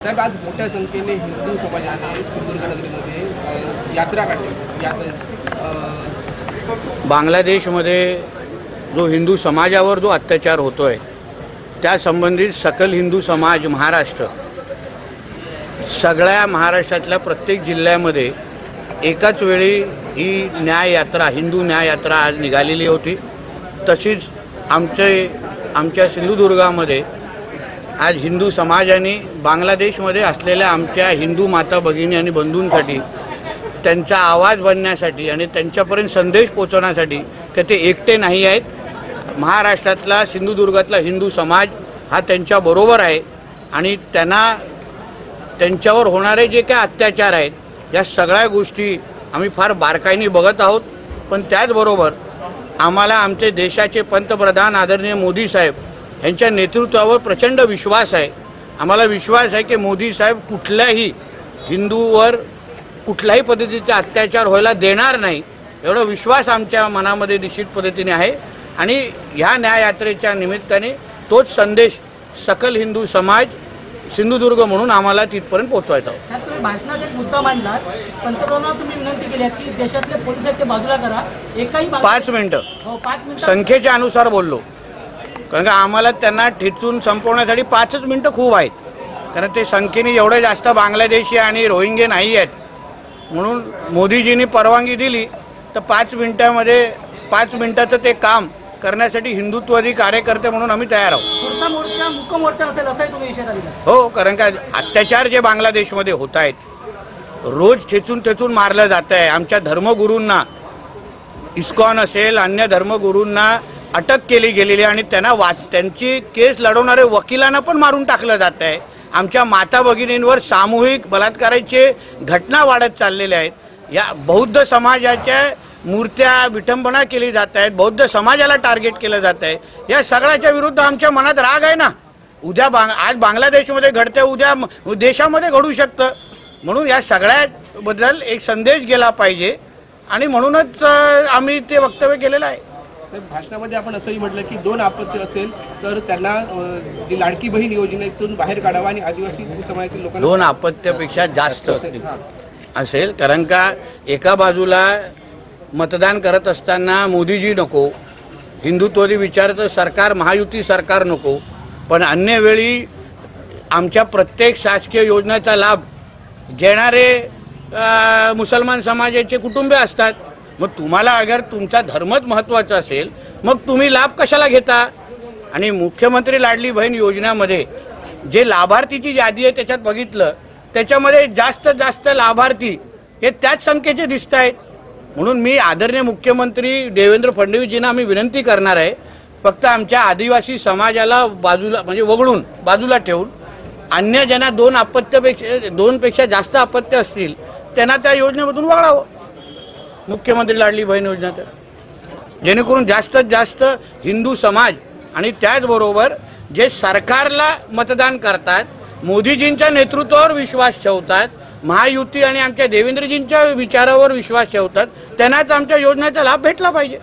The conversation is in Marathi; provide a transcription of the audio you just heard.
साहेब, आज मोठ्या संख्येने हिंदू समाजाने सिंधुदुर्ग नगरीमध्ये यात्रा काढली। बांगलादेशमध्ये जो हिंदू समाजावर जो अत्याचार होतोय त्या संबंधित सकल हिंदू समाज महाराष्ट्र सगळ्या महाराष्ट्रातल्या प्रत्येक जिल्ह्यामध्ये एकाच वेळी ही न्याय यात्रा हिंदू न्याय यात्रा आज निघालेली होती। तशीच आमच्या सिंधुदुर्गामध्ये आज हिंदू समाजाने बांगलादेशमध्ये असलेल्या आमच्या हिंदू माता भगिनी आणि बंधूंसाठी त्यांचा आवाज बनण्यासाठी आणि त्यांच्यापर्यंत संदेश पोहोचवण्यासाठी की ते एकटे नाही आहेत। महाराष्ट्रातला सिंधुदुर्गातला हिंदू समाज हा त्यांच्याबरोबर आहे आणि त्यांच्यावर होणारे जे काय अत्याचार आहेत या सगळ्या गोष्टी आम्ही फार बारकाईने बघत आहोत। पण त्याचबरोबर आम्हाला आमचे देशाचे पंतप्रधान आदरणीय मोदी साहेब यांच्या नेतृत्वावर प्रचंड विश्वास आहे। आम्हाला विश्वास आहे की मोदी साहेब कुठल्याही हिंदूवर कुठल्याही पद्धतीचा अत्याचार व्हायला देणार नाही, एवढा विश्वास आमच्या मनामध्ये निश्चित पद्धतीने आहे। आणि ह्या न्याययात्रेच्या निमित्ताने तोच संदेश सकल हिंदू समाज सिंधुदुर्ग म्हणून आम्हाला तिथपर्यंत पोहोचवायचा होता। तुम्ही भाषणात एक मुद्दा मांडला, पंतप्रधानांना तुम्ही विनंती केली की देशातले पोलीस आहेत ते बाजूला करा, एकाही 5 मिनिटं 5 मिनिटं संख्येच्या अनुसार बोललो, कारण का आम्हाला त्यांना ठेचून संपवण्यासाठी 5च मिनिटं खूप आहेत। कारण ते संख्येने एवढे जास्त बांगलादेशी आणि रोहिंगे नाही आहेत, म्हणून मोदीजींनी परवानगी दिली तर 5 मिनिटाचं ते काम करण्यासाठी हिंदुत्ववादी कार्यकर्ते म्हणून आम्ही तयार आहोत। पुढचा मोर्चा मुख्य मोर्चा असेल असंही तुम्ही इशारा दिला? हो, कारण का अत्याचार जे बांगलादेशमध्ये होत आहेत, रोज ठेचून मारलं जात आहे। आमच्या धर्मगुरूंना, इस्कॉन असेल अन्य धर्मगुरूंना अटक केली गेलेली आणि त्यांची केस लढवणारे वकिलांना पण मारून टाकलं जात आहे। आमच्या माता भगिनींवर सामूहिक बलात्काराचे घटना वाढत चाललेल्या आहेत। या बौद्ध समाजाच्या मूर्त्या विटंबना केली जात आहेत, बौद्ध समाजाला टार्गेट केलं जात आहे। या सगळ्याच्या विरुद्ध आमच्या मनात राग आहे ना। आज बांगलादेशमध्ये घडते, उद्या देशामध्ये घडू शकतं, म्हणून या सगळ्याबद्दल एक संदेश गेला पाहिजे आणि म्हणूनच आम्ही ते वक्तव्य केलेलं आहे। भाषणामध्ये आपण असंही म्हटलं की 2 आपत्ती असेल तर त्यांना जी लाडकी बहीण योजनेतून बाहेर काढावा आणि आदिवासी समाजातील लोकांना 2 आपत्तीपेक्षा जास्त असेल, कारण का एका बाजूला मतदान करत असताना मोदीजी नको, हिंदुत्ववादी विचाराचं सरकार महायुती सरकार नको, पण अन्य वेळी आमच्या प्रत्येक शासकीय योजनेचा लाभ घेणारे मुसलमान समाजाचे कुटुंबे असतात। मग तुम्हाला अगर तुमचा धर्मच महत्त्वाचा असेल मग तुम्ही लाभ कशाला घेता? आणि मुख्यमंत्री लाडली बहीण योजनेमध्ये जे लाभार्थीची यादी आहे त्याच्यात बघितलं, त्याच्यामध्ये जास्त लाभार्थी हे त्याच संख्येचे दिसत आहेत। म्हणून मी आदरणीय मुख्यमंत्री देवेंद्र फडणवीसजींना आम्ही विनंती करणार आहे, फक्त आमच्या आदिवासी समाजाला बाजूला म्हणजे वगळून बाजूला ठेवून अन्य ज्यांना 2 पेक्षा जास्त अपत्य असतील त्यांना त्या योजनेमधून वगळावं, मुख्यमंत्री लाडली बहीण योजना, जेणेकरून जास्तीत जास्त हिंदू समाज आणि त्याचबरोबर जे सरकारला मतदान करतात, मोदीजींच्या नेतृत्वावर विश्वास ठेवतात, महायुती आणि आमच्या देवेंद्रजींच्या विचारावर विश्वास ठेवतात, त्यांनाच आमच्या योजनेचा लाभ भेटला पाहिजे।